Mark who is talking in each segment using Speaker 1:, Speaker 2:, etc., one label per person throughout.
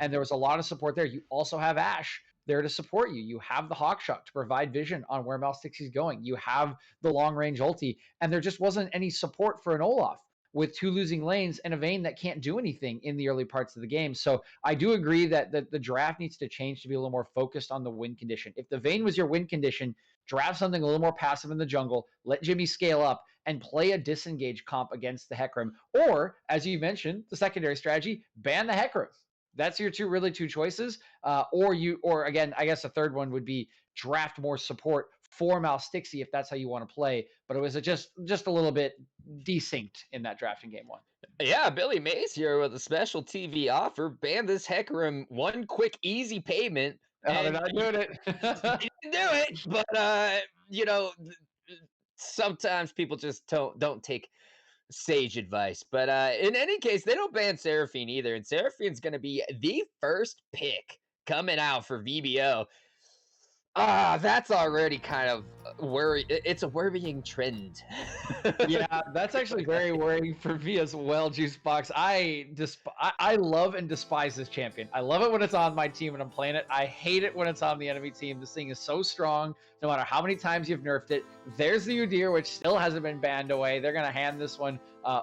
Speaker 1: and there was a lot of support there. You also have Ashe there to support you. You have the Hawkshot to provide vision on where Malstixie's going. You have the long range ulti, and there just wasn't any support for an Olaf with 2 losing lanes and a Vayne that can't do anything in the early parts of the game. So I do agree that the draft needs to change to be a little more focused on the win condition. If the Vayne was your win condition, draft something a little more passive in the jungle, let Jimmy scale up, and play a disengage comp against the Hecarim. Or, as you mentioned, the secondary strategy, ban the Hecarim. That's your two choices. Or again, I guess a third one would be draft more support for Malstixie if that's how you want to play. But it was just a little bit desynced in that draft in game 1.
Speaker 2: Yeah, Billy Mays here with a special TV offer. Ban this Hecarim, one quick, easy payment.
Speaker 1: Oh, they're not doing it.
Speaker 2: They didn't do it, but you know, sometimes people just don't take sage advice. But in any case, they don't ban Seraphine either, and Seraphine's going to be the first pick coming out for VBO. That's already kind of worry. It's a worrying trend.
Speaker 1: Yeah, that's actually very worrying for me as well, Juicebox. I love and despise this champion. I love it when it's on my team and I'm playing it. I hate it when it's on the enemy team. This thing is so strong, no matter how many times you've nerfed it. There's the Udyr, which still hasn't been banned away. They're going to hand this one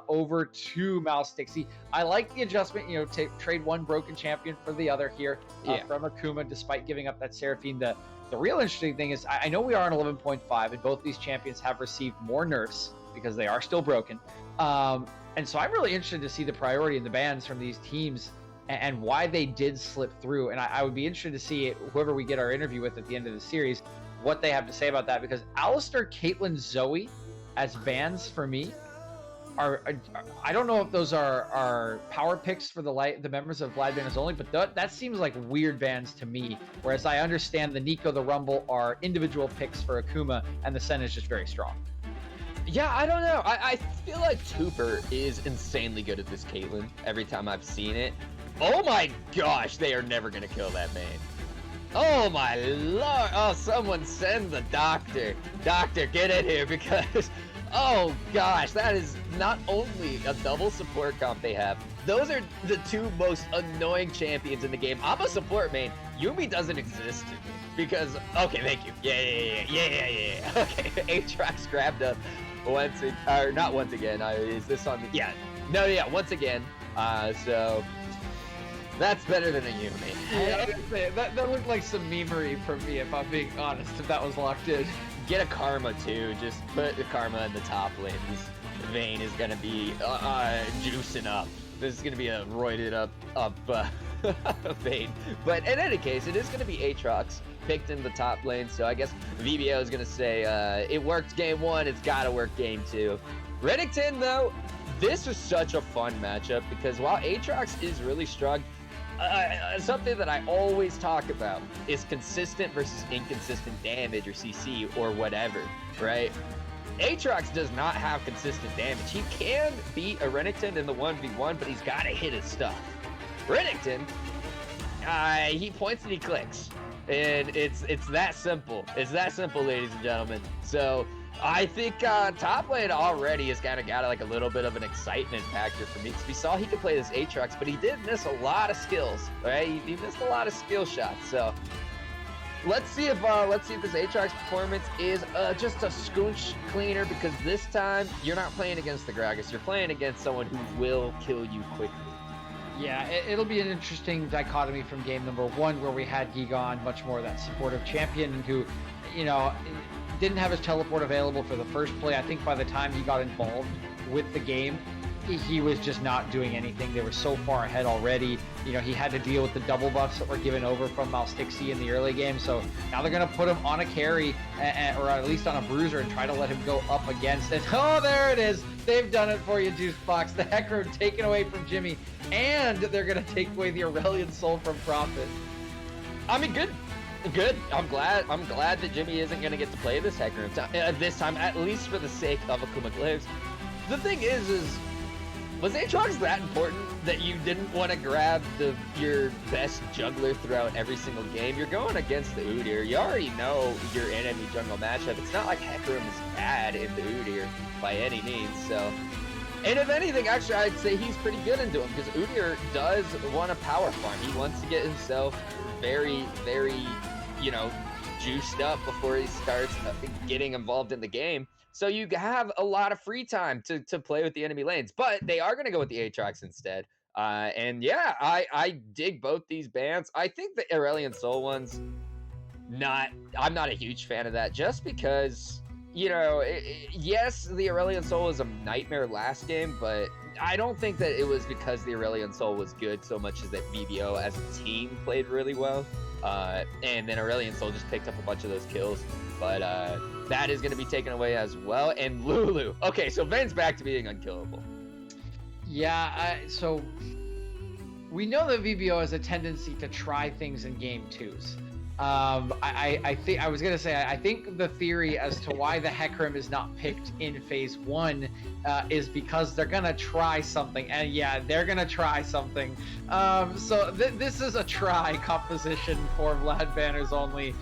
Speaker 1: over to Malstixie. I like the adjustment, trade one broken champion for the other here from Akuma, despite giving up that Seraphine. The real interesting thing is I know we are on 11.5, and both these champions have received more nerfs because they are still broken. And so I'm really interested to see the priority in the bans from these teams and why they did slip through. And I would be interested to see whoever we get our interview with at the end of the series, what they have to say about that. Because Alistar, Caitlyn, Zoe as bans for me I don't know if those are power picks for the members of Vlad banners only, but that seems like weird bans to me. Whereas I understand the Nico, the Rumble are individual picks for Akuma, and the Sen is just very strong.
Speaker 2: Yeah, I don't know. I feel like Tooper is insanely good at this Caitlyn every time I've seen it. Oh my gosh, they are never going to kill that main. Oh my lord. Oh, someone send the doctor. Doctor, get in here because... Oh gosh, that is not only a double support comp they have. Those are the 2 most annoying champions in the game. I'm a support main. Yumi doesn't exist to me because, okay, thank you. Yeah. Okay, Aatrox grabbed up once again. Is this on the, once again. So that's better than a Yumi.
Speaker 1: That looked like some memery for me, if I'm being honest, if that was locked in.
Speaker 2: Get a Karma too. Just put the Karma in the top lane. This Vayne is gonna be juicing up. This is gonna be a roided up Vayne. But in any case, it is gonna be Aatrox picked in the top lane. So I guess VBO is gonna say it worked game 1. It's gotta work game 2. Reddington though, this is such a fun matchup because while Aatrox is really strong. Something that I always talk about is consistent versus inconsistent damage or CC or whatever, right? Aatrox does not have consistent damage. He can beat a Renekton in the 1v1, but he's got to hit his stuff. Renekton, he points and he clicks. And it's that simple. It's that simple, ladies and gentlemen. So I think top lane already has kind of got like a little bit of an excitement factor for me because we saw he could play this Aatrox, but he did miss a lot of skills, right? He missed a lot of skill shots. So let's see if this Aatrox performance is just a scooch cleaner because this time you're not playing against the Gragas, you're playing against someone who will kill you quickly.
Speaker 1: Yeah, it'll be an interesting dichotomy from game number 1 where we had Gigon, much more that supportive champion who, didn't have his teleport available for the first play. I think by the time he got involved with the game, he was just not doing anything. They were so far ahead already. He had to deal with the double buffs that were given over from Malstixie in the early game. So now they're going to put him on a carry, or at least on a bruiser, and try to let him go up against it. Oh, there it is. They've done it for you, Juicebox. The Hecarim taken away from Jimmy, and they're going to take away the Aurelion Soul from Prophet.
Speaker 2: I mean, good. I'm glad that Jimmy isn't going to get to play this Hecarim this time, at least for the sake of Akuma Glaives. The thing is was Aatrox that important that you didn't want to grab your best jungler throughout every single game? You're going against the Udyr. You already know your enemy jungle matchup. It's not like Hecarim is bad in the Udyr by any means. So And if anything, actually, I'd say he's pretty good into him because Udyr does want a power farm. He wants to get himself very, very, you know, juiced up before he starts getting involved in the game. So you have a lot of free time to play with the enemy lanes. But they are going to go with the Aatrox instead. And yeah, I dig both these bans. I think the Aurelion Sol one's I'm not a huge fan of that just because, you know, yes, the Aurelion Sol was a nightmare last game, but I don't think that it was because the Aurelion Sol was good so much as that VBO as a team played really well. And then Aurelion Sol just picked up a bunch of those kills. But that is going to be taken away as well. And Lulu. Okay, so Vayne's back to being unkillable.
Speaker 1: Yeah, so we know that VBO has a tendency to try things in game 2s. I think I was gonna say I think the theory as to why the Hecarim is not picked in phase 1 is because they're gonna try something, and yeah, they're gonna try something. So this is a try composition for Vlad banners only.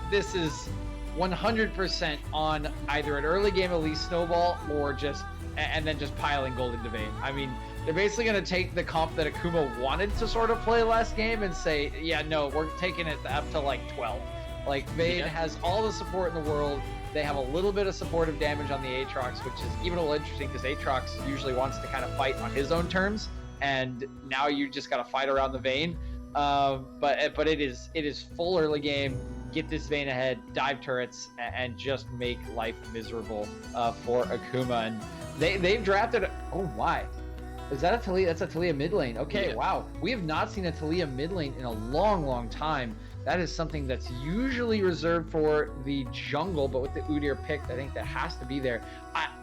Speaker 1: This is 100% on either an early game Elise snowball or just and then just piling gold into Vayne. I mean, they're basically going to take the comp that Akuma wanted to sort of play last game and say, yeah, no, we're taking it up to like 12. Like, Vayne has all the support in the world. They have a little bit of supportive damage on the Aatrox, which is even a little interesting because Aatrox usually wants to kind of fight on his own terms, and now you just got to fight around the Vayne. But it is full early game. Get this Vayne ahead, dive turrets, and just make life miserable for Akuma. And they've drafted. Oh my. Is that a Taliyah? That's a Taliyah mid lane. Okay, yeah. Wow. We have not seen a Taliyah mid lane in a long, long time. That is something that's usually reserved for the jungle, but with the Udyr pick, I think that has to be there.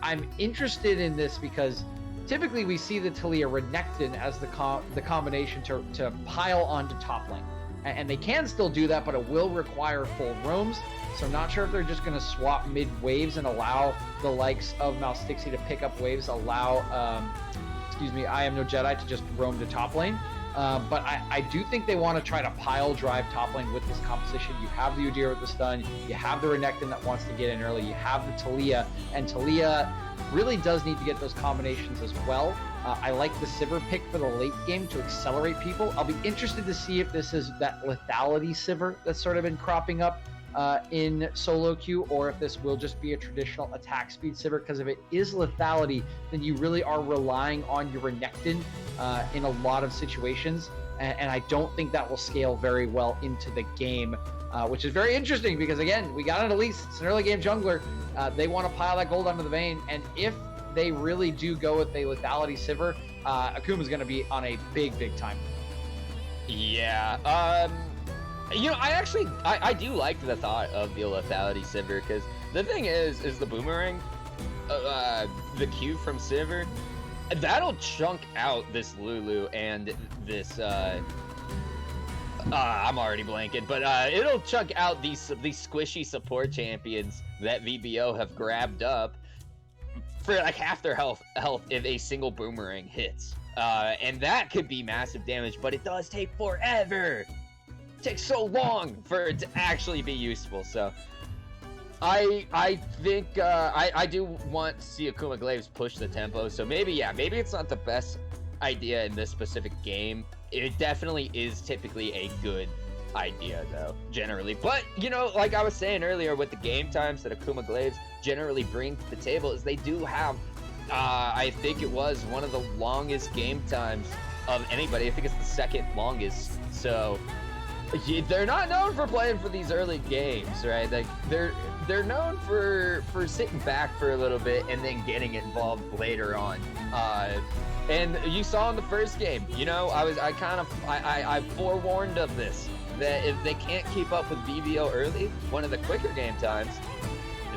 Speaker 1: I'm interested in this because typically we see the Taliyah Renekton as the combination to pile onto top lane. And they can still do that, but it will require full roams. So I'm not sure if they're just going to swap mid waves and allow the likes of Malstixi to pick up waves, allow I Am No Jedi to just roam to top lane. But I do think they want to try to pile drive top lane with this composition. You have the Udyr with the stun, you have the Renekton that wants to get in early, you have the Taliyah, and Taliyah really does need to get those combinations as well. I like the Sivir pick for the late game to accelerate people. I'll be interested to see if this is that lethality Sivir that's sort of been cropping up in solo queue, or if this will just be a traditional attack speed Sivir, because if it is lethality, then you really are relying on your Renekton in a lot of situations, and I don't think that will scale very well into the game, which is very interesting because, again, we got an Elise, it's an early game jungler. They want to pile that gold onto the Vayne, and if they really do go with a lethality Sivir, Akuma's going to be on a big time.
Speaker 2: Yeah, you know, I do like the thought of the lethality Sivir, because the thing is the boomerang, the Q from Sivir, that'll chunk out this Lulu and this, I'm already blanking, but it'll chunk out these squishy support champions that VBO have grabbed up for like half their health if a single boomerang hits. And that could be massive damage, but it does take forever. It takes so long for it to actually be useful. So I think I do want to see Akuma Glaives push the tempo. So maybe it's not the best idea in this specific game. It definitely is typically a good idea though, generally. But you know, like I was saying earlier, with the game times that Akuma Glaives generally bring to the table, is they do have I think it was one of the longest game times of anybody. I think it's the second longest. So they're not known for playing for these early games, right? Like they're known for sitting back for a little bit and then getting involved later on. And you saw in the first game, you know, I forewarned of this, that if they can't keep up with VBO early, one of the quicker game times,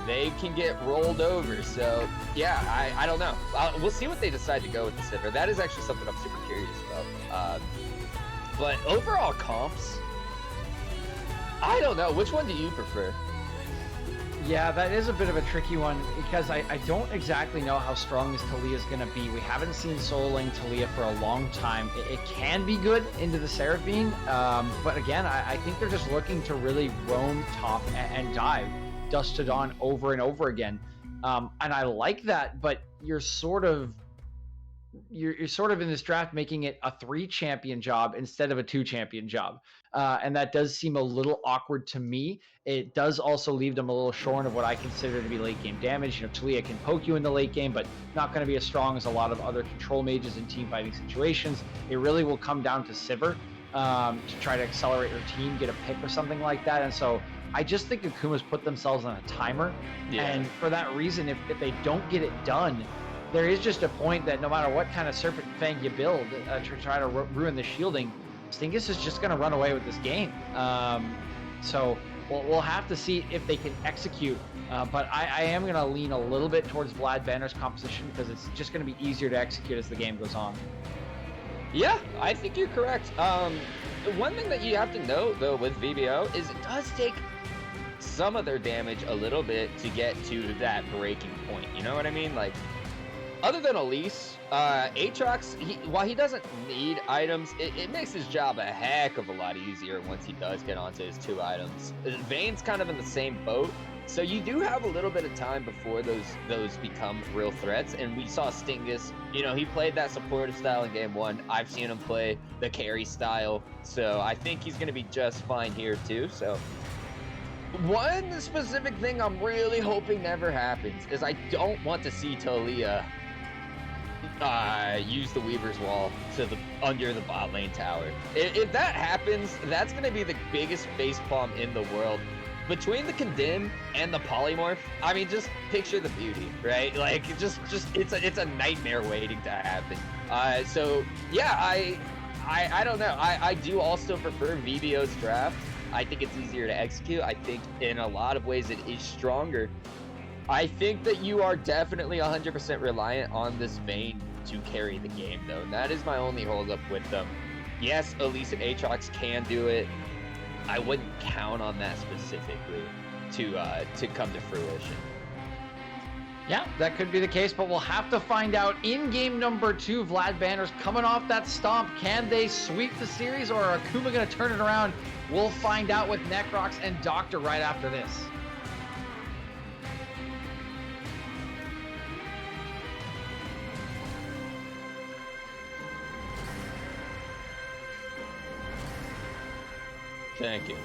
Speaker 2: they can get rolled over. So yeah, I don't know. We'll see what they decide to go with the Sivir. That is actually something I'm super curious about. But overall comps, I don't know. Which one do you prefer?
Speaker 1: Yeah, that is a bit of a tricky one because I don't exactly know how strong this Taliyah is going to be. We haven't seen soloing Taliyah for a long time. It can be good into the Seraphine, but again, I think they're just looking to really roam top and dive Dust to Dawn over and over again. And I like that, but you're sort of you're sort of in this draft making it a 3 champion job instead of a 2 champion job. And that does seem a little awkward to me. It does also leave them a little shorn of what I consider to be late game damage. Talia can poke you in the late game, but not going to be as strong as a lot of other control mages in team fighting situations. It really will come down to Sivir to try to accelerate your team, get a pick or something like that. And so I just think Akuma's put themselves on a timer. Yeah. And for that reason, if they don't get it done, there is just a point that no matter what kind of Serpent Fang you build to try to ruin the shielding, Stingus is just going to run away with this game. So we'll have to see if they can execute. But I am going to lean a little bit towards Vlad Banner's composition because it's just going to be easier to execute as the game goes on.
Speaker 2: Yeah, I think you're correct. One thing that you have to note, though, with VBO is it does take some of their damage a little bit to get to that breaking point. You know what I mean? Like, other than Elise, Aatrox, while he doesn't need items, it makes his job a heck of a lot easier once he does get onto his 2 items. Vayne's kind of in the same boat, so you do have a little bit of time before those become real threats. And we saw Stingus, he played that supportive style in game 1. I've seen him play the carry style, so I think he's going to be just fine here too. So one specific thing I'm really hoping never happens is I don't want to see Talia use the Weaver's Wall to under the bot lane tower. If that happens, that's going to be the biggest facepalm in the world. Between the Condemn and the Polymorph, I mean, just picture the beauty, right? Like, it's a nightmare waiting to happen. So yeah, I don't know. I do also prefer VBO's draft. I think it's easier to execute. I think in a lot of ways it is stronger. I think that you are definitely 100% reliant on this Vayne to carry the game, though. And that is my only holdup with them. Yes, Elise and Aatrox can do it. I wouldn't count on that specifically to come to fruition.
Speaker 1: Yeah, that could be the case, but we'll have to find out in game number 2. Vlad Banner's coming off that stomp. Can they sweep the series, or are Akuma going to turn it around? We'll find out with Necrox and Doctor right after this.
Speaker 2: Thank you.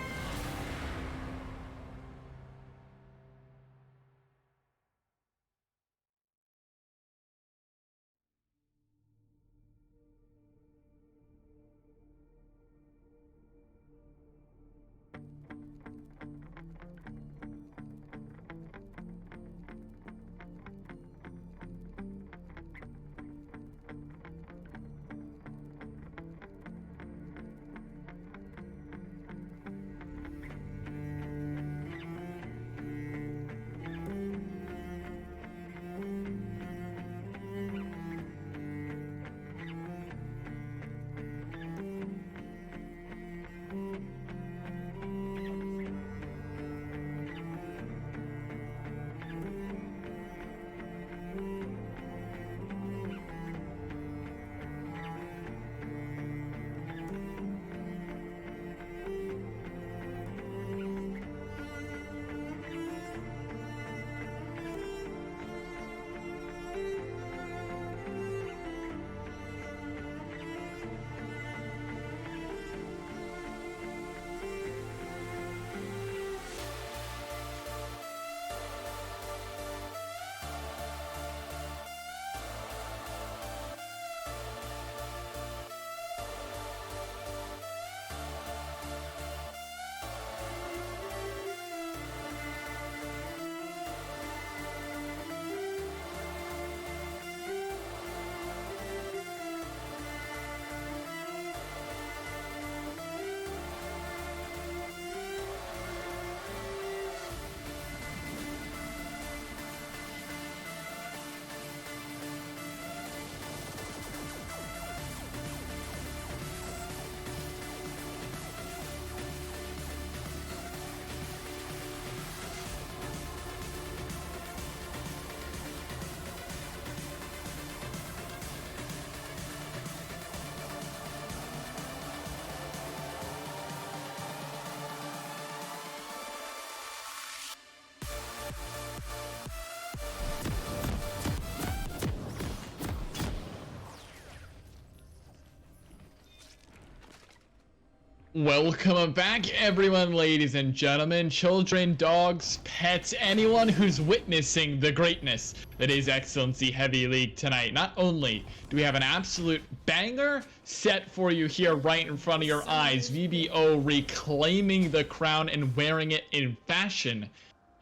Speaker 3: Welcome back, everyone, ladies and gentlemen, children, dogs, pets, anyone who's witnessing the greatness that is Excellency Heavy League tonight. Not only do we have an absolute banger set for you here right in front of your eyes, VBO reclaiming the crown and wearing it in fashion,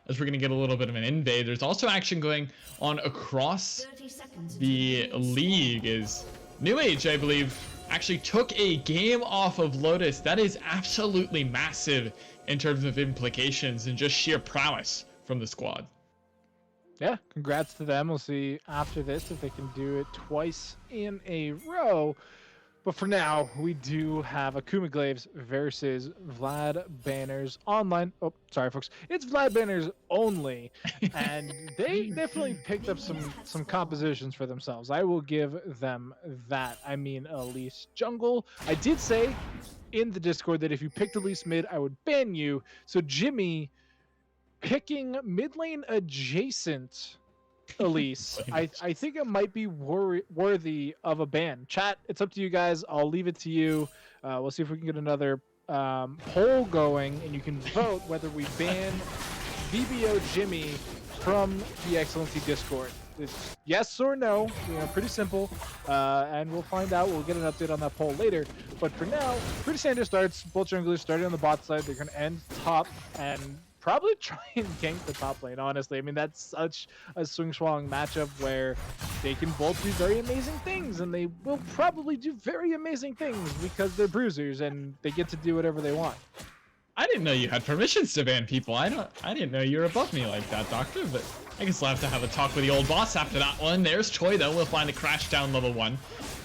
Speaker 3: as we're going to get a little bit of an invade. There's also action going on across the league. Is New Age, I believe, actually took a game off of Lotus. That is absolutely massive in terms of implications and just sheer prowess from the squad.
Speaker 4: Yeah, congrats to them. We'll see after this if they can do it twice in a row. But for now, we do have Akuma Glaives versus Vlad Banners online. Oh, sorry, folks. It's Vlad Banners only. And they definitely picked up some compositions for themselves. I will give them that. I mean, Elise Jungle. I did say in the Discord that if you picked Elise mid, I would ban you. So Jimmy picking mid lane adjacent Elise, I think it might be worthy of a ban. Chat, it's up to you guys. I'll leave it to you. We'll see if we can get another poll going, and you can vote whether we ban VBO Jimmy from the Excellency Discord. It's yes or no, pretty simple, and we'll find out. We'll get an update on that poll later. But for now, pretty standard starts. Both junglers starting on the bot side. They're going to end top and probably try and gank the top lane, honestly. I mean, that's such a swing-swang matchup where they can both do very amazing things, and they will probably do very amazing things because they're bruisers and they get to do whatever they want.
Speaker 3: I didn't know you had permissions to ban people. I didn't know you were above me like that, Doctor, but I guess we'll have to have a talk with the old boss after that one. There's Choi, though. We'll find a crash down level 1.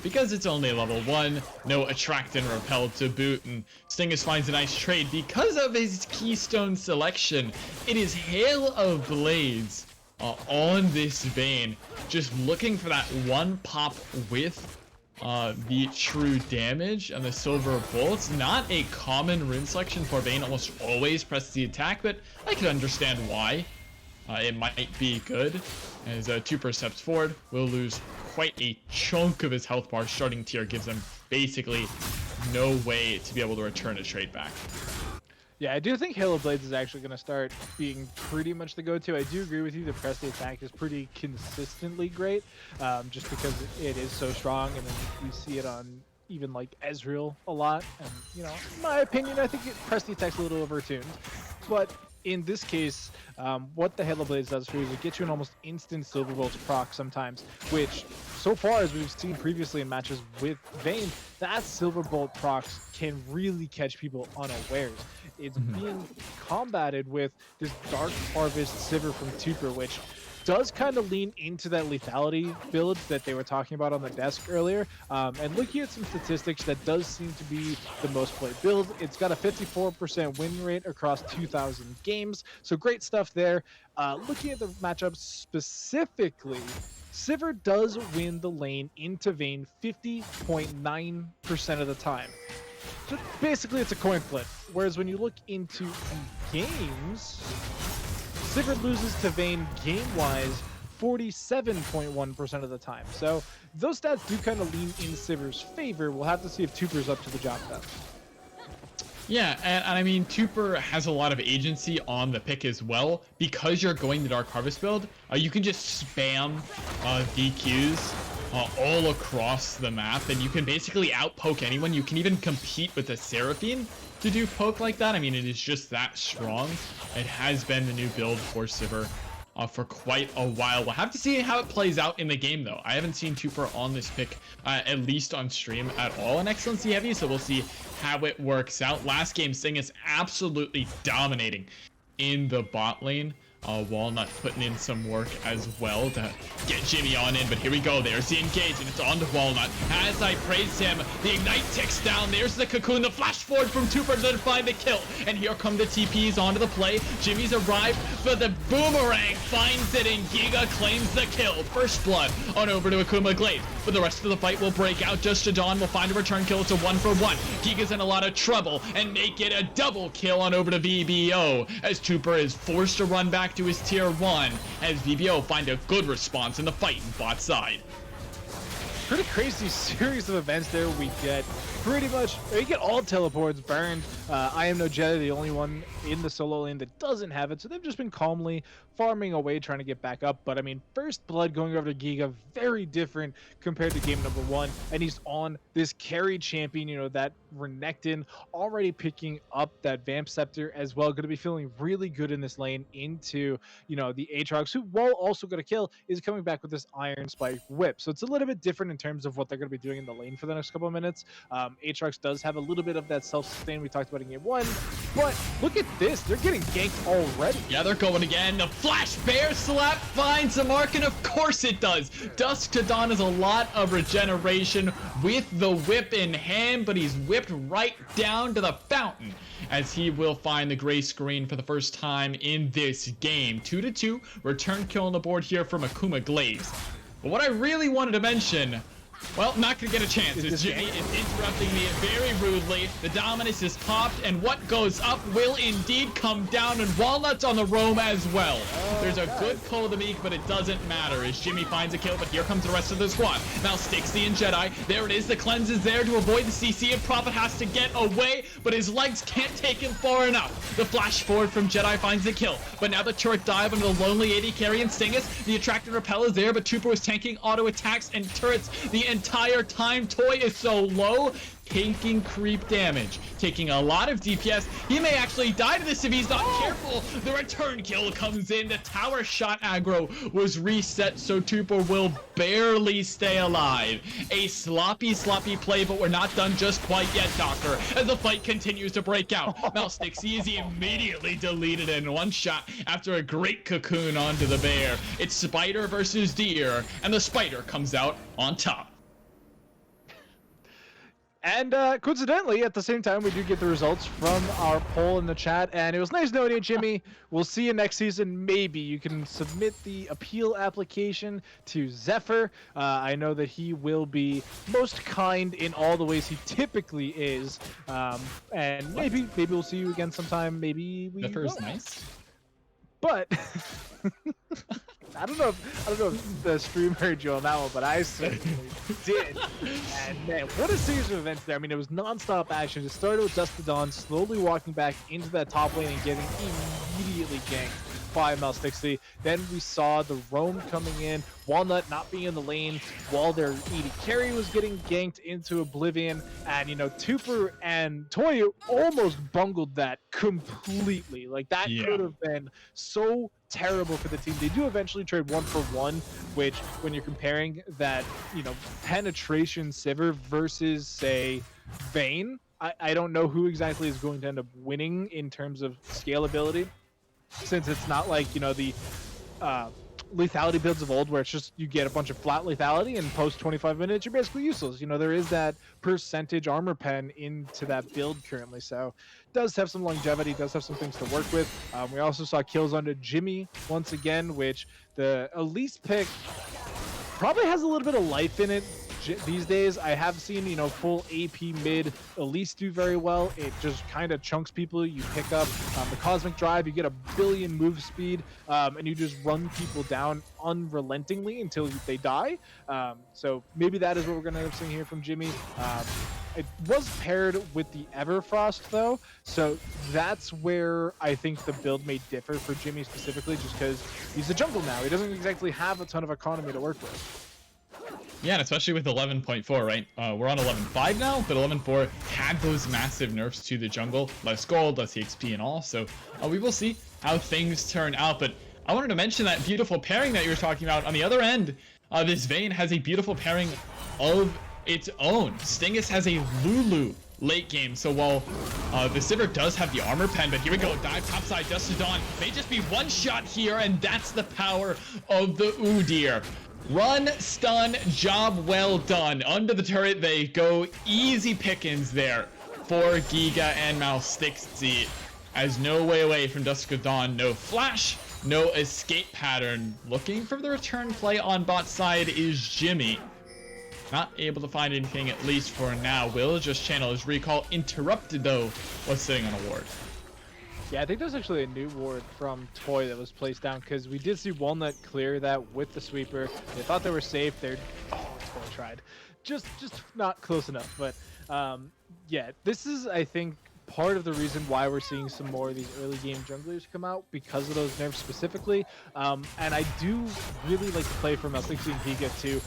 Speaker 3: Because it's only level 1, no attract and repel to boot, and Stingus finds a nice trade because of his keystone selection. It is Hail of Blades on this Vayne, just looking for that one pop with the true damage and the silver bolts. Not a common rune selection for Vayne, almost always press the attack, but I can understand why. It might be good, as Tuper steps forward, will lose quite a chunk of his health bar. Starting tier gives him basically no way to be able to return a trade back.
Speaker 4: Yeah, I do think Hail of Blades is actually going to start being pretty much the go-to. I do agree with you. The press the attack is pretty consistently great, just because it is so strong, and then we see it on even like Ezreal a lot. And in my opinion, I think press the attack's a little overtuned, but in this case, what the Hail of Blades does for you is it gets you an almost instant Silver Bolt proc sometimes, which so far, as we've seen previously in matches with Vayne, that Silver Bolt procs can really catch people unawares. It's being combated with this Dark Harvest Sivir from Tuper, which does kind of lean into that lethality build that they were talking about on the desk earlier. And looking at some statistics, that does seem to be the most played build. It's got a 54% win rate across 2,000 games, so great stuff there. Looking at the matchup specifically, Sivir does win the lane into Vayne 50.9% of the time. So basically, it's a coin flip. Whereas when you look into the games, Sivir loses to Vayne game-wise 47.1% of the time. So those stats do kind of lean in Sivir's favor. We'll have to see if Tuper's up to the job though.
Speaker 3: Yeah, and I mean, Tuper has a lot of agency on the pick as well. Because you're going the Dark Harvest build, you can just spam DQs all across the map, and you can basically outpoke anyone. You can even compete with a Seraphine to do poke like that. I mean, it is just that strong. It has been the new build for Sivir for quite a while. We'll have to see how it plays out in the game, though. I haven't seen Tuper on this pick, at least on stream at all in Excellency Heavy, so we'll see how it works out. Last game, Sing is absolutely dominating in the bot lane. Walnut putting in some work as well to get Jimmy on in, but here we go. There's the engage, and it's on to Walnut. As I praise him, the ignite ticks down. There's the cocoon, the flash forward from Tuper to find the kill, and here come the TPs onto the play. Jimmy's arrived, but the boomerang finds it, and Giga claims the kill. First blood on over to Akuma Glaives, but the rest of the fight will break out. Just to Dawn will find a return kill. It's a 1-for-1. Giga's in a lot of trouble, and make it a double kill on over to VBO, as Tuper is forced to run back to his tier 1, as VBO find a good response in the fight in bot side.
Speaker 4: pretty crazy series of events there. We get all teleports burned. I am no Jedi, the only one in the solo lane that doesn't have it, so they've just been calmly farming away, trying to get back up. But I mean, first blood going over to Giga, very different compared to game number 1, and he's on this carry champion, you know, that Renekton, already picking up that Vamp Scepter as well. Going to be feeling really good in this lane into, you know, the Aatrox, who, while also going to kill, is coming back with this Iron Spike Whip. So it's a little bit different in terms of what they're going to be doing in the lane for the next couple of minutes. Aatrox does have a little bit of that self-sustain we talked about in game 1, but look at this. They're getting ganked already.
Speaker 3: Yeah, they're going again. The Flash Bear Slap finds a mark, and of course it does. Dusk to Dawn has a lot of regeneration with the whip in hand, but he's whipped right down to the fountain as he will find the gray screen for the first time in this game. 2-2, return kill on the board here from Akuma Glaives. But what I really wanted to mention, well, not gonna get a chance, as Jimmy is interrupting me very rudely. The Dominus is popped, and what goes up will indeed come down, and Walnut's on the roam as well. There's a good pull of the Meek, but it doesn't matter as Jimmy finds a kill, but here comes the rest of the squad. Now Stixie and Jedi, there it is, the cleanse is there to avoid the CC, and Prophet has to get away, but his legs can't take him far enough. The flash forward from Jedi finds the kill, but now the turret dive into the lonely AD carry and Stingus. The attracted repel is there, but Trooper was tanking auto attacks and turrets the entire time. Toy is so low, taking creep damage, taking a lot of DPS. He may actually die to this if he's not careful. The return kill comes in. The tower shot aggro was reset, so Trooper will barely stay alive. A sloppy play, but we're not done just quite yet, Doctor, as the fight continues to break out. Now Stixie is immediately deleted in one shot after a great cocoon onto the bear. It's Spider versus Deer, and the Spider comes out on top.
Speaker 4: And coincidentally, at the same time, we do get the results from our poll in the chat. And it was nice knowing you, Jimmy. We'll see you next season. Maybe you can submit the appeal application to Zephyr. I know that he will be most kind in all the ways he typically is. And maybe we'll see you again sometime. Maybe we
Speaker 3: Zephyr is
Speaker 4: won't.
Speaker 3: nice.
Speaker 4: But I don't know if the stream heard you on that one, but I certainly did. And man, what a series of events there. I mean, it was non-stop action. It started with Dusk to Dawn slowly walking back into that top lane and getting immediately ganked by Stixie. Then we saw the roam coming in, Walnut not being in the lane while their AD carry was getting ganked into oblivion, and you know, Tupper and Toya almost bungled that completely. Like that could have been so terrible for the team. They do eventually trade 1-for-1, which when you're comparing that, you know, penetration Sivir versus say Vayne, I don't know who exactly is going to end up winning in terms of scalability, since it's not like, you know, the lethality builds of old where it's just you get a bunch of flat lethality and post 25 minutes you're basically useless. You know, there is that percentage armor pen into that build currently, so does have some longevity, does have some things to work with. We also saw kills onto Jimmy once again, which the Elise pick probably has a little bit of life in it these days. I have seen, you know, full AP mid Elise do very well. It just kind of chunks people. You pick up the Cosmic Drive, you get a billion move speed, and you just run people down unrelentingly until they die. So maybe that is what we're going to end up seeing here from Jimmy. It was paired with the Everfrost though, so that's where I think the build may differ for Jimmy specifically, just because he's a jungle now. He doesn't exactly have a ton of economy to work with.
Speaker 3: Yeah, and especially with 11.4, right? We're on 11.5 now, but 11.4 had those massive nerfs to the jungle. Less gold, less EXP and all, so we will see how things turn out. But I wanted to mention that beautiful pairing that you were talking about. On the other end, this Vayne has a beautiful pairing of its own. Stingus has a Lulu late game, so while the Sivir does have the armor pen, but here we go, dive topside, Dust to Dawn, may just be one shot here, and that's the power of the Udyr. Run, stun, job well done. Under the turret they go, easy pickings there for Giga and Stixie, as no way away from Dusk of Dawn, no flash, no escape pattern. Looking for the return play on bot side is Jimmy. Not able to find anything, at least for now. Will just channel his recall. Interrupted though, was sitting on a ward.
Speaker 4: Yeah, I think there's actually a new ward from Toy that was placed down, because we did see Walnut clear that with the sweeper. They thought they were safe. They're... Oh, it's going to tried. Just not close enough. But yeah, this is, I think, part of the reason why we're seeing some more of these early game junglers come out, because of those nerfs specifically. And I do really like to play from L16 Giga to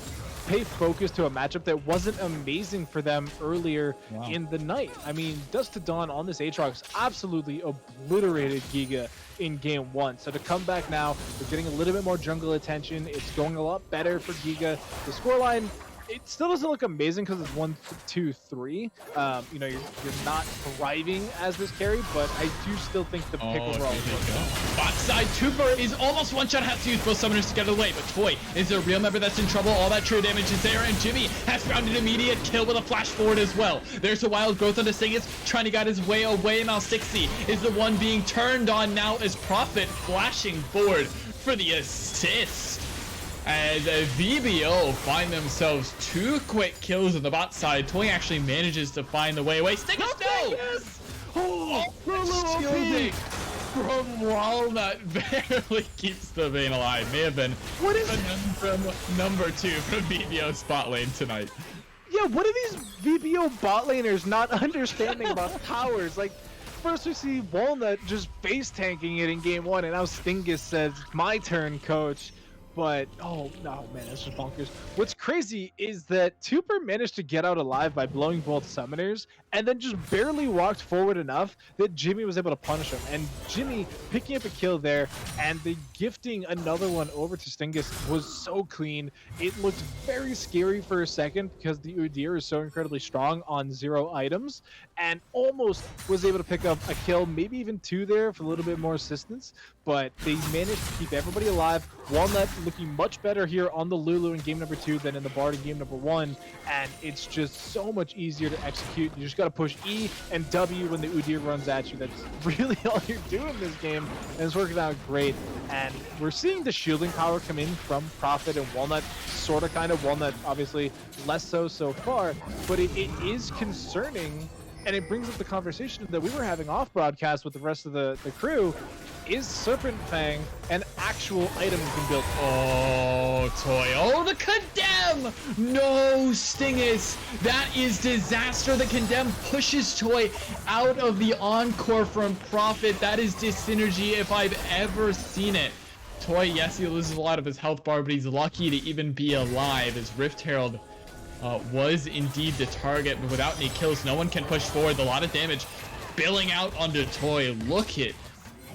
Speaker 4: pay focus to a matchup that wasn't amazing for them earlier in the night. I mean, Dusk to Dawn on this Aatrox absolutely obliterated Giga in game 1. So to come back now, we're getting a little bit more jungle attention. It's going a lot better for Giga. The scoreline, it still doesn't look amazing because it's 1-2-3. You know, you're not thriving as this carry, but I do still think the pick overall.
Speaker 3: Bot side, Tooper is almost one shot, has to use both summoners to get away, but Toy is a real member that's in trouble. All that true damage is there, and Jimmy has found an immediate kill with a flash forward as well. There's a wild growth on the Singers, trying to get his way away. Now 60 is the one being turned on now as Prophet flashing forward for the assist. As VBO find themselves 2 quick kills on the bot side. Toy actually manages to find the way away. Stinger still! Oh, shielding from Walnut barely keeps the Vayne alive. May have been
Speaker 4: what is
Speaker 3: number 2 from VBO spot lane tonight.
Speaker 4: Yeah, what are these VBO bot laners not understanding about towers? Like, first we see Walnut just face tanking it in game 1, and now Stingus says, "My turn, coach." But, oh, no, man, that's just bonkers. What's crazy is that Tooper managed to get out alive by blowing both summoners, and then just barely walked forward enough that Jimmy was able to punish him. And Jimmy picking up a kill there, and the gifting another one over to Stingus was so clean. It looked very scary for a second because the Udyr is so incredibly strong on 0 items, and almost was able to pick up a kill, maybe even 2 there for a little bit more assistance. But they managed to keep everybody alive. Walnut looking much better here on the Lulu in game number 2 than in the Bard in game number 1, and it's just so much easier to execute. You just got to push E and W when the Udyr runs at you. That's really all you're doing this game, and it's working out great. And we're seeing the shielding power come in from Prophet and Walnut, sort of, kind of. Walnut obviously less so far, but it is concerning. And it brings up the conversation that we were having off broadcast with the rest of the crew. Is Serpent Fang an actual item you can build?
Speaker 3: Oh, Toy. Oh, the Condemn! No, Stingus. That is disaster. The Condemn pushes Toy out of the Encore from Prophet. That is dyssynergy if I've ever seen it. Toy, yes, he loses a lot of his health bar, but he's lucky to even be alive as Rift Herald was indeed the target, but without any kills, no one can push forward. A lot of damage billing out onto Toy. Look at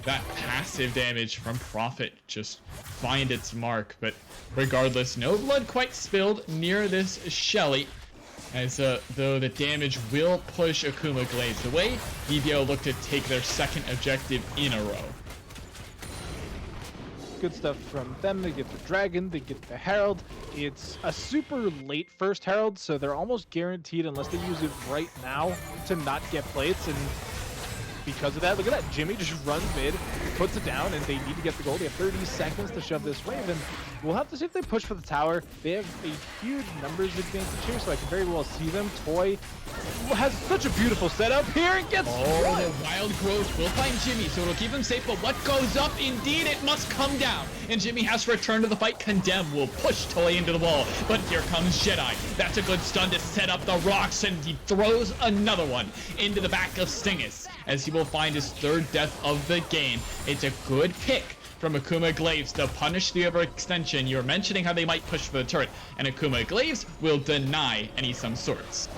Speaker 3: that passive damage from Prophet just find its mark. But regardless, no blood quite spilled near this Shelly, as though the damage will push Akuma Glaives away. VBO look to take their second objective in a row.
Speaker 4: Good stuff from them. They get the Dragon, they get the Herald. It's a super late first Herald, so they're almost guaranteed, unless they use it right now, to not get plates. And because of that, look at that. Jimmy just runs mid, puts it down, and they need to get the goal. They have 30 seconds to shove this wave, and we'll have to see if they push for the tower. They have a huge numbers advantage here, so I can very well see them. Toy has such a beautiful setup here and gets
Speaker 3: the wild growth will find Jimmy, so it'll keep him safe. But what goes up, indeed, it must come down. And Jimmy has to return to the fight. Condemn will push Toy into the wall, but here comes Jedi. That's a good stun to set up the rocks, and he throws another one into the back of Stingus, as he will find his 3rd death of the game. It's a good pick from Akuma Glaives to punish the overextension. You're mentioning how they might push for the turret, and Akuma Glaives will deny any some sorts.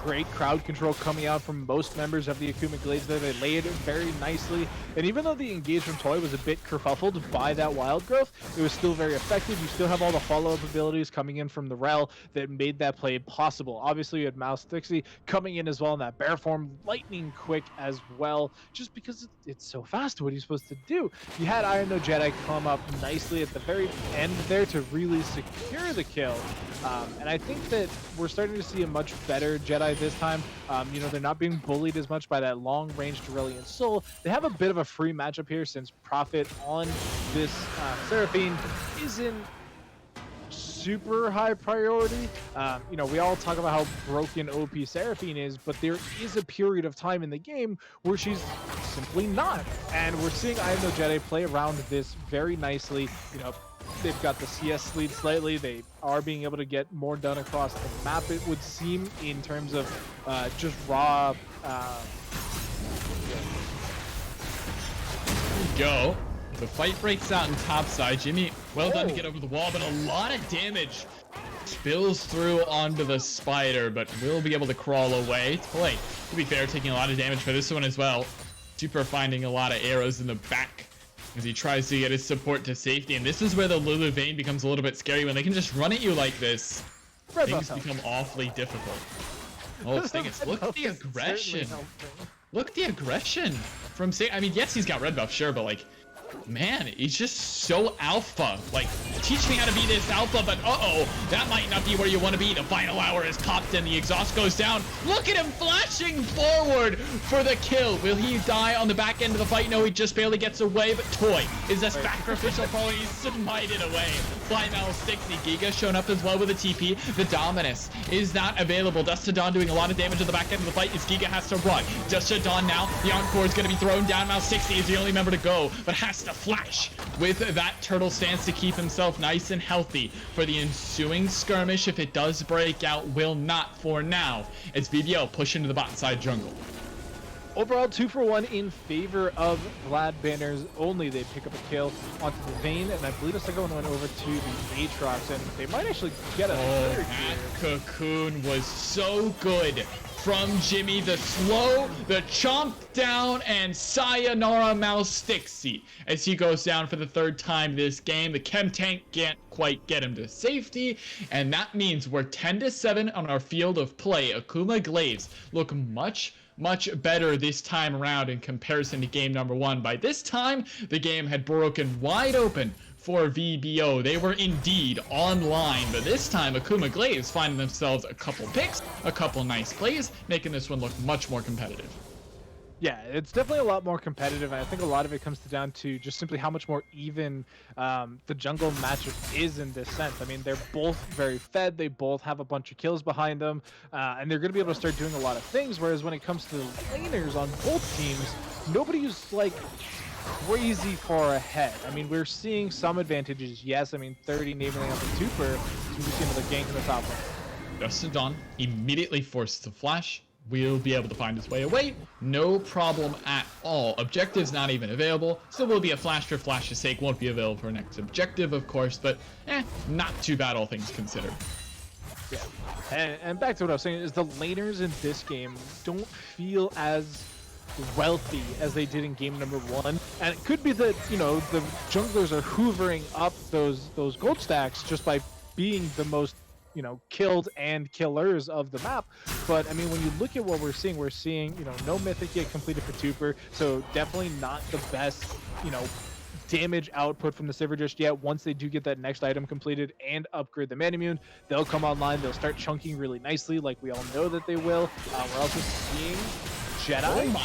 Speaker 4: Great crowd control coming out from most members of the Akuma Glaives there. They laid it very nicely. And even though the engage from Toy was a bit kerfuffled by that wild growth, it was still very effective. You still have all the follow-up abilities coming in from the Rel that made that play possible. Obviously, you had Mouse Dixie coming in as well in that bear form, lightning quick as well, just because it's so fast. What are you supposed to do? You had Iron No Jedi come up nicely at the very end there to really secure the kill. And I think that we're starting to see a much better Jedi this time. You know, they're not being bullied as much by that long-range Durelian Soul. They have a bit of a free matchup here since Prophet on this Seraphine isn't super high priority. You know, we all talk about how broken OP Seraphine is, but there is a period of time in the game where she's simply not. And we're seeing Iron No Jedi play around this very nicely. You know, they've got the CS lead slightly. They are being able to get more done across the map, it would seem, in terms of just raw.
Speaker 3: Here we go. The fight breaks out in top side. Jimmy, well done to get over the wall, but a lot of damage spills through onto the spider, but will be able to crawl away. Toy, to be fair, taking a lot of damage for this one as well. Super finding a lot of arrows in the back as he tries to get his support to safety. And this is where the Lulu Vayne becomes a little bit scary. When they can just run at you like this, things become awfully difficult. Oh, Stingus, look at the aggression. Look at the aggression from Sting. I mean, yes, he's got red buff, sure, but like, man, he's just so alpha. Like, teach me how to be this alpha, but uh-oh, that might not be where you want to be. The final hour is popped and the exhaust goes down. Look at him flashing forward for the kill. Will he die on the back end of the fight? No, he just barely gets away, but Toy is a sacrificial foe. He's smited away by Mal60. Giga shown up as well with a TP. The Dominus is not available. Dustodon doing a lot of damage at the back end of the fight as Giga has to run. Dustodon now, the Encore is going to be thrown down. Mal60 is the only member to go, but has to flash with that turtle stance to keep himself nice and healthy for the ensuing skirmish. If it does break out, will not for now, as VBO push into the bot side jungle.
Speaker 4: Overall, 2-for-1 in favor of Vlad banners only. They pick up a kill onto the Vayne, and I believe the second one went over to the Aatrox, and they might actually get a third
Speaker 3: that
Speaker 4: here.
Speaker 3: cocoon was so good from Jimmy. The slow, the chomp down, and sayonara Mal60 as he goes down for the third time this game. The chem tank can't quite get him to safety, and that means we're 10-7 on our field of play. Akuma Glaives look much better this time around in comparison to game number 1. By this time, the game had broken wide open for VBO. They were indeed online, but this time Akuma Glaives finding themselves a couple picks, a couple nice plays, making this one look much more competitive.
Speaker 4: Yeah, it's definitely a lot more competitive, and I think a lot of it comes down to just simply how much more even the jungle matchup is in this sense. I mean, they're both very fed, they both have a bunch of kills behind them, and they're going to be able to start doing a lot of things, whereas when it comes to the laners on both teams, nobody's like crazy far ahead. I mean, we're seeing some advantages, yes. I mean, 30 enabling up the Tuper, so we see another gank in the top lane.
Speaker 3: Dustodon immediately forced to flash. We'll be able to find his way away. No problem at all. Objective's not even available. Still will be a flash for flash's sake. Won't be available for next objective, of course, but not too bad, all things considered.
Speaker 4: Yeah. And back to what I was saying is the laners in this game don't feel as wealthy as they did in game number 1. And it could be that, you know, the junglers are hoovering up those gold stacks just by being the most, you know, killed and killers of the map. But I mean, when you look at what we're seeing, you know, no mythic yet completed for Tuper, so definitely not the best, you know, damage output from the Sivir just yet. Once they do get that next item completed and upgrade the Manimune, they'll come online, they'll start chunking really nicely like we all know that they will. We're also seeing Jedi.
Speaker 3: Oh my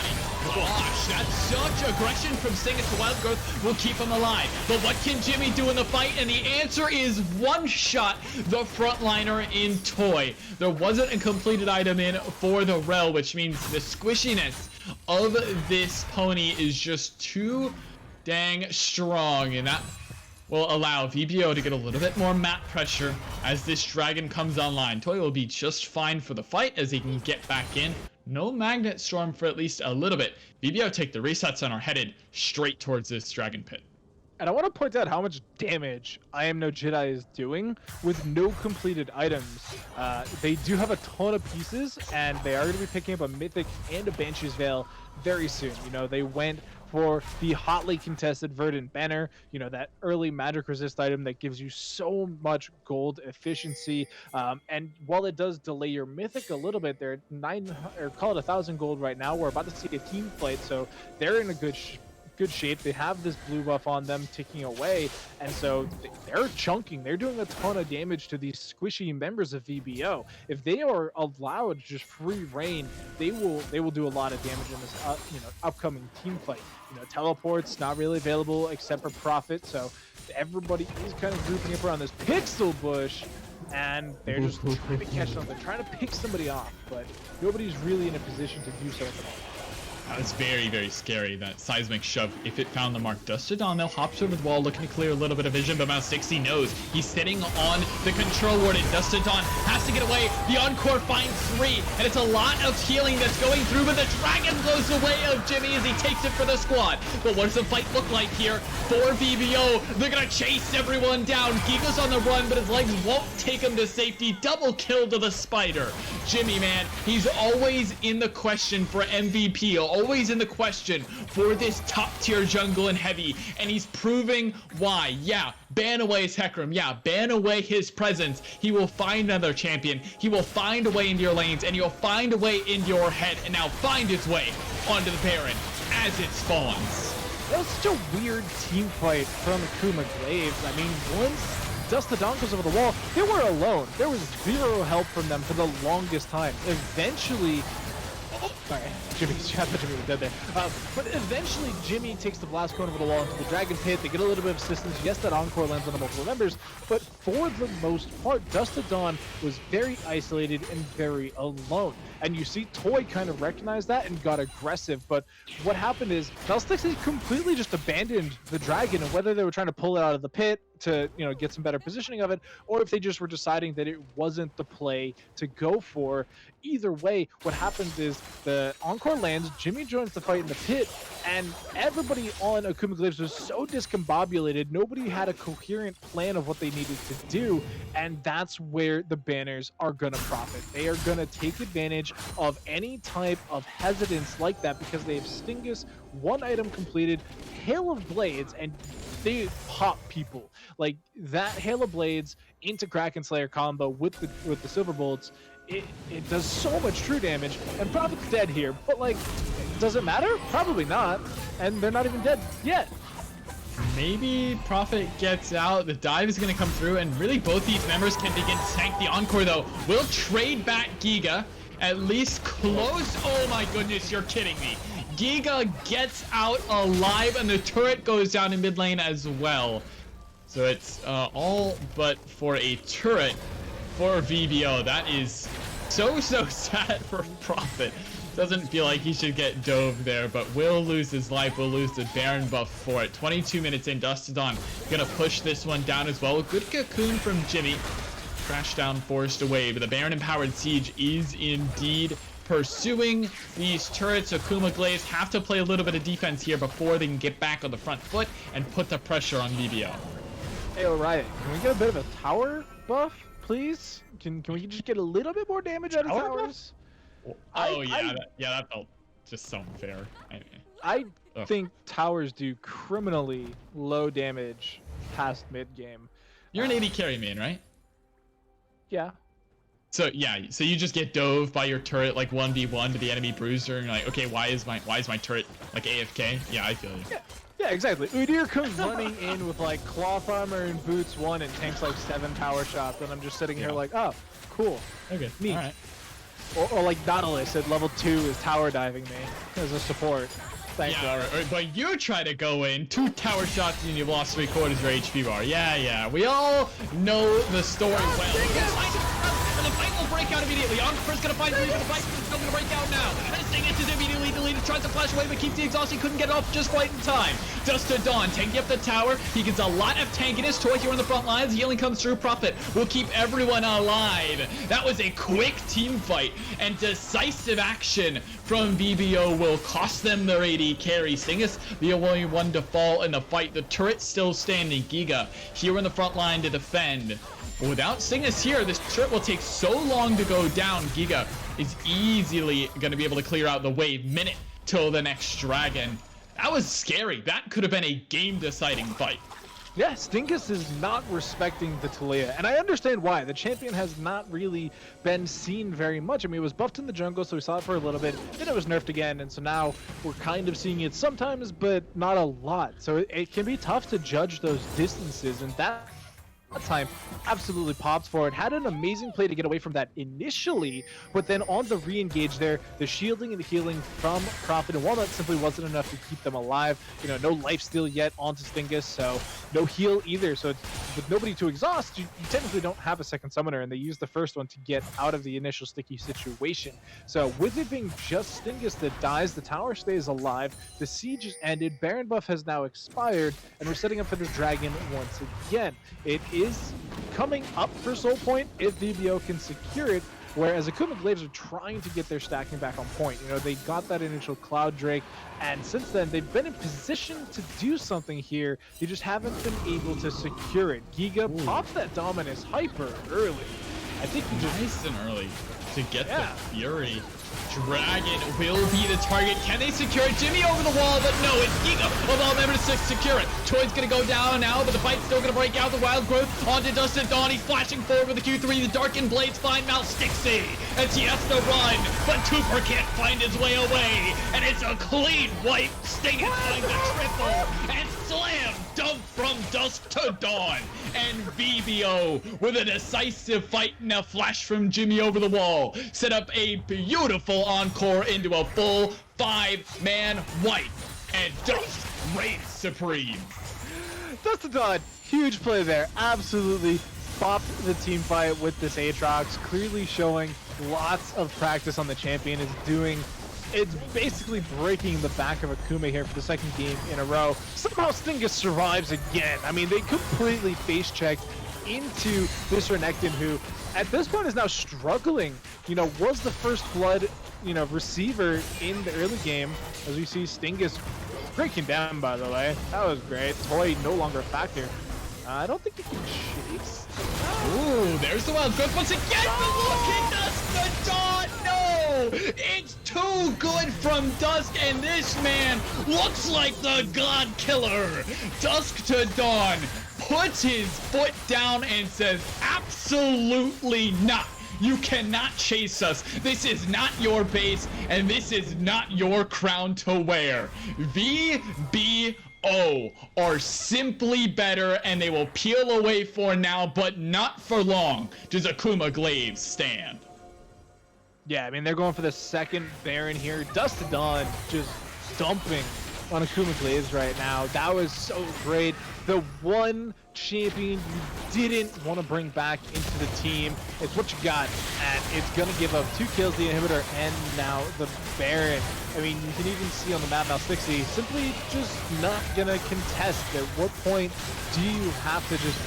Speaker 3: gosh, that's such aggression from Stingus. The Wild Growth will keep him alive. But what can Jimmy do in the fight? And the answer is one shot the frontliner in Toy. There wasn't a completed item in for the Rel, which means the squishiness of this pony is just too dang strong, and that will allow VBO to get a little bit more map pressure as this dragon comes online. Toy will be just fine for the fight as he can get back in. No Magnet Storm for at least a little bit. VBO take the resets and are headed straight towards this dragon pit.
Speaker 4: And I want to point out how much damage I Am No Jedi is doing with no completed items. They do have a ton of pieces, and they are going to be picking up a Mythic and a Banshee's Veil very soon. You know, they went for the hotly contested Verdant Banner, you know, that early magic resist item that gives you so much gold efficiency. And while it does delay your Mythic a little bit, they're at 900, or call it 1,000 gold right now. We're about to see a team fight, so they're in a good shape. They have this blue buff on them ticking away, and so they're chunking. They're doing a ton of damage to these squishy members of VBO. If they are allowed just free reign, they will do a lot of damage in this upcoming team fight. You know, teleports not really available except for Prophet, so everybody is kind of grouping up around this pixel bush, and they're just trying to catch something, trying to pick somebody off, but nobody's really in a position to do so at the moment.
Speaker 3: That was very, very scary, that seismic shove. If it found the mark, Dustodon now hops over the wall, looking to clear a little bit of vision, but Mouse 60 knows he's sitting on the control ward, and Dustodon has to get away. The Encore finds 3, and it's a lot of healing that's going through, but the dragon goes the way of Jimmy as he takes it for the squad. But what does the fight look like here for BBO? They're gonna chase everyone down. Giga's on the run, but his legs won't take him to safety. Double kill to the spider. Jimmy, man, he's always in the question for MVP, always in the question for this top tier jungle and heavy, and he's proving why. Yeah, ban away his Hecarim. Yeah, ban away his presence. He will find another champion. He will find a way into your lanes, and he'll find a way into your head, and now find his way onto the Baron as it spawns.
Speaker 4: That was such a weird team fight from Akuma Glaives. I mean, once Dustodon goes over the wall, they were alone. There was zero help from them for the longest time. Eventually, sorry, Jimmy, I thought Jimmy was dead there. But eventually, Jimmy takes the blast cone over the wall into the dragon pit. They get a little bit of assistance. Yes, that Encore lands on the multiple members, but for the most part, Dustodon was very isolated and very alone. And you see Toy kind of recognize that and got aggressive. But what happened is Velstix completely just abandoned the dragon, and whether they were trying to pull it out of the pit to, you know, get some better positioning of it, or if they just were deciding that it wasn't the play to go for. Either way, what happens is the Encore lands, Jimmy joins the fight in the pit, and everybody on Akuma Glaives was so discombobulated, nobody had a coherent plan of what they needed to do, and that's where the banners are gonna profit. They are gonna take advantage of any type of hesitance like that because they have Stingus, 1 item completed, Hail of Blades, and they pop people. Like that Hail of Blades into Kraken Slayer combo with the Silver Bolts, it does so much true damage, and Prophet's dead here, but like, does it matter? Probably not, and they're not even dead yet.
Speaker 3: Maybe Prophet gets out, the dive is going to come through, and really both these members can begin to tank. The Encore, though, will trade back Giga, at least close. Oh my goodness, you're kidding me. Giga gets out alive, and the turret goes down in mid lane as well. So it's all but for a turret for VBO. That is so sad for Prophet. Doesn't feel like he should get dove there, but will lose his life, will lose the Baron buff for it. 22 minutes in, Dustodon gonna push this one down as well. Good cocoon from Jimmy. Crash down, forced away, but the Baron empowered siege is indeed pursuing these turrets. Akuma Glaives have to play a little bit of defense here before they can get back on the front foot and put the pressure on VBO.
Speaker 4: Hey, Orion, can we get a bit of a tower buff, please? Can we just get a little bit more damage out of
Speaker 3: Tower
Speaker 4: towers?
Speaker 3: Oh, that felt just so unfair.
Speaker 4: I think towers do criminally low damage past mid game.
Speaker 3: You're an AD carry main, right?
Speaker 4: Yeah.
Speaker 3: So yeah, so you just get dove by your turret like 1v1 to the enemy bruiser, and you're like, okay, why is my turret like AFK? Yeah, I feel you.
Speaker 4: Yeah, exactly. Udyr comes running in with like cloth armor and boots 1 and tanks like 7 power shots, and I'm just sitting here like, oh, cool.
Speaker 3: Okay,
Speaker 4: neat.
Speaker 3: all right.
Speaker 4: Or like Nautilus at level 2 is tower diving me as a support. Thanks,
Speaker 3: yeah, but you try to go in 2 tower shots and you've lost 3/4 of your HP bar. Yeah, we all know the story well. And the fight will break out immediately. Encore's gonna find the lead, but the fight is still gonna break out now. And Stingus is immediately deleted, tries to flash away, but keeps the exhaustion, couldn't get it off just quite in time. Dustodon tanking up the tower. He gets a lot of tankiness. Toy here on the front lines. Healing comes through. Prophet will keep everyone alive. That was a quick team fight, and decisive action from BBO will cost them their AD carry. Stingus, the only one to fall in the fight. The turret still standing. Giga here in the front line to defend. But without Stingus here, this turret will take so long to go down. Giga is easily going to be able to clear out the wave. Minute till the next dragon. That was scary. That could have been a game-deciding fight.
Speaker 4: Yeah, Stingus is not respecting the Talia, and I understand why. The champion has not really been seen very much. I mean, it was buffed in the jungle, so we saw it for a little bit, then it was nerfed again, and so now we're kind of seeing it sometimes, but not a lot. So it can be tough to judge those distances, and that that time absolutely popped for it. Had an amazing play to get away from that initially, but then on the re-engage there, the shielding and the healing from Prophet and Walnut simply wasn't enough to keep them alive. You know, no life steal yet onto Stingus, so no heal either. So it's, with nobody to exhaust, you technically don't have a second summoner, and they use the first one to get out of the initial sticky situation. So with it being just Stingus that dies, the tower stays alive, the siege is ended, Baron buff has now expired, and we're setting up for this dragon once again. It is coming up for Soul Point if VBO can secure it, whereas Akuma Glaives are trying to get their stacking back on point. You know, they got that initial Cloud Drake, and since then they've been in position to do something here. They just haven't been able to secure it. Giga popped that Dominus hyper early. I think he just
Speaker 3: Nice and early to get the Fury. Dragon will be the target. Can they secure it? Jimmy over the wall, but no, it's Giga. Although never to secure it. Toy's gonna go down now, but the fight's still gonna break out. The Wild Growth onto Dustin Dawn. He's flashing forward with the Q3. The Darkened Blades find Mount Stixie as he has to run, but Cooper can't find his way away. And it's a clean wipe. Sting is going to triple and slam dunk from dusk to dawn. And VBO with a decisive fight and a flash from Jimmy over the wall set up a beautiful encore into a full 5-man wipe, and Dust reigns supreme.
Speaker 4: Dustin Dawn, huge play there. Absolutely bopped the team fight with this Aatrox, clearly showing lots of practice on the champion. It's basically breaking the back of Akuma here for the second game in a row. Somehow Stingus survives again. I mean, they completely face-checked into this Renekton, who at this point is now struggling. You know, was the first blood, you know, receiver in the early game, as we see Stingus breaking down, by the way. That was great. Toy no longer a factor. I don't think he can chase.
Speaker 3: Ooh, there's the Wild Growth once again, but look at Dusk to Dawn! No! It's too good from Dusk, and this man looks like the God Killer. Dusk to Dawn puts his foot down and says, absolutely not. You cannot chase us. This is not your base, and this is not your crown to wear. VBO are simply better, and they will peel away for now, but not for long. Does Akuma Glaives stand?
Speaker 4: Yeah, I mean, they're going for the second Baron here. Dust to Dawn just dumping on Akuma Glaives right now. That was so great. The one champion you didn't want to bring back into the team. It's what you got, and it's going to give up 2 kills, the inhibitor, and now the Baron. I mean, you can even see on the map now, Stixie simply just not going to contest. At what point do you have to just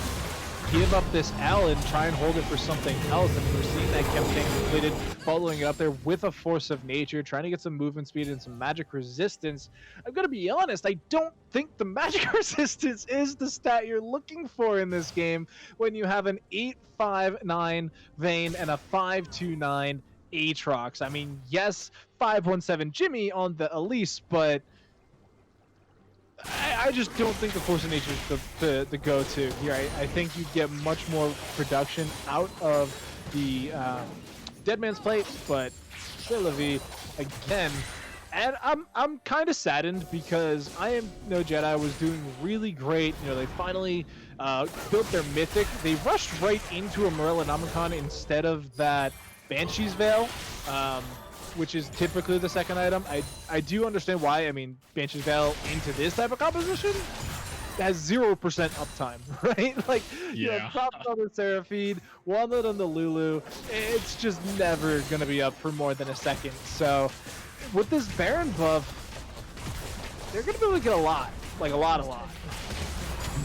Speaker 4: give up this L and try and hold it for something else? And we're seeing that campaign completed, following it up there with a Force of Nature, trying to get some movement speed and some magic resistance. I'm gonna be honest, I don't think the magic resistance is the stat you're looking for in this game when you have an 859 Vayne and a 529 Aatrox. I mean, yes, 517 Jimmy on the Elise, but I just don't think the Force of Nature is the go-to here. I think you get much more production out of the Dead Man's Plate, but c'est la vie again. And I'm kind of saddened because I Am No Jedi was doing really great. You know, they finally built their Mythic. They rushed right into a Morellonomicon instead of that Banshee's Veil, which is typically the second item. I do understand why. I mean, Banshee's Veil into this type of composition has 0% uptime, right? Like, you know, Prophet on the Seraphine, Walnut on the Lulu, it's just never going to be up for more than a second. So with this Baron buff, they're going to be able to get a lot. Like, a lot.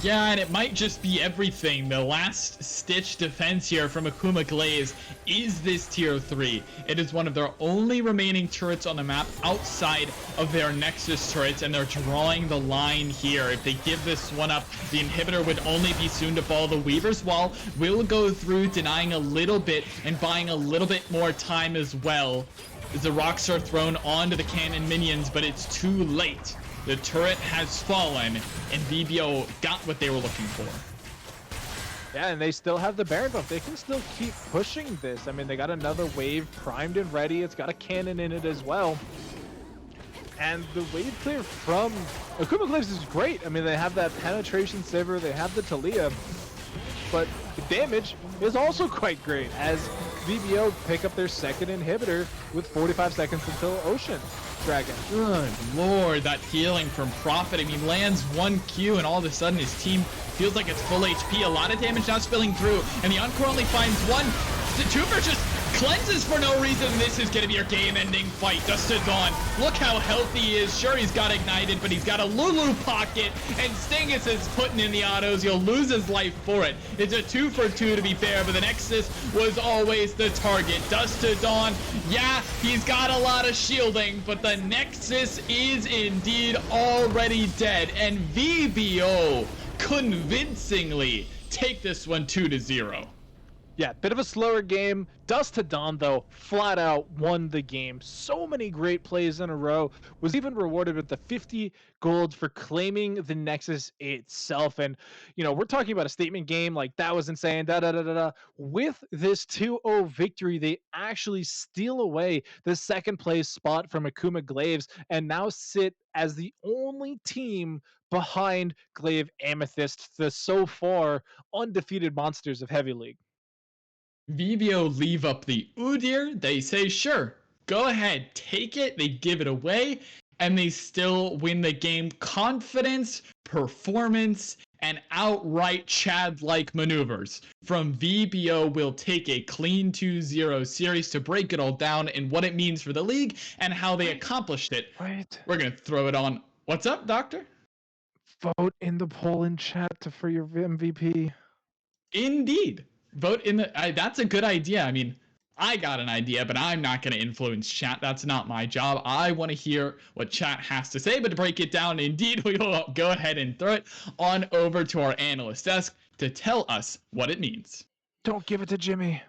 Speaker 3: Yeah, and it might just be everything. The last stitch defense here from Akuma Glaives is this tier 3. It is one of their only remaining turrets on the map outside of their Nexus turrets, and they're drawing the line here. If they give this one up, the inhibitor would only be soon to fall. The Weaver's Wall will go through, denying a little bit and buying a little bit more time as well, as the rocks are thrown onto the cannon minions, but it's too late. The turret has fallen, and VBO got what they were looking for.
Speaker 4: Yeah, and they still have the Baron buff. They can still keep pushing this. I mean, they got another wave primed and ready. It's got a cannon in it as well. And the wave clear from Akuma Glaives is great. I mean, they have that penetration saver. They have the Talia. but the damage is also quite great as VBO pick up their second inhibitor with 45 seconds until Ocean Dragon.
Speaker 3: Good lord, that healing from Prophet. I mean, lands 1 Q and all of a sudden his team feels like it's full HP. A lot of damage now spilling through, and the Encore only finds one. The Tuber just cleanses for no reason. This is going to be your game-ending fight. Dust to Dawn. Look how healthy he is. Sure, he's got ignited, but he's got a Lulu pocket, and Stingus is putting in the autos. He'll lose his life for it. It's a 2 for 2 to be fair, but the Nexus was always the target. Dust to Dawn. Yeah, he's got a lot of shielding, but the Nexus is indeed already dead, and VBO convincingly take this one 2-0.
Speaker 4: Yeah, bit of a slower game. Dust to Dawn, though, flat out won the game. So many great plays in a row. Was even rewarded with the 50 gold for claiming the Nexus itself. And, you know, we're talking about a statement game. Like, that was insane. Da-da-da-da-da. With this 2-0 victory, they actually steal away the second place spot from Akuma Glaives and now sit as the only team behind Glaive Amethyst, the so far undefeated monsters of Heavy League.
Speaker 3: VBO leave up the Udyr. They say, sure, go ahead, take it. They give it away, and they still win the game. Confidence, performance, and outright Chad-like maneuvers from VBO will take a clean 2-0 series to break it all down and what it means for the league and how they accomplished it.
Speaker 4: Right.
Speaker 3: We're going to throw it on. What's up, Doctor?
Speaker 4: Vote in the poll in chat for your MVP.
Speaker 3: Indeed. Vote in the that's a good idea. I mean, I got an idea, but I'm not going to influence chat. That's not my job. I want to hear what chat has to say, but to break it down, indeed, we will go ahead and throw it on over to our analyst desk to tell us what it means.
Speaker 4: Don't give it to Jimmy.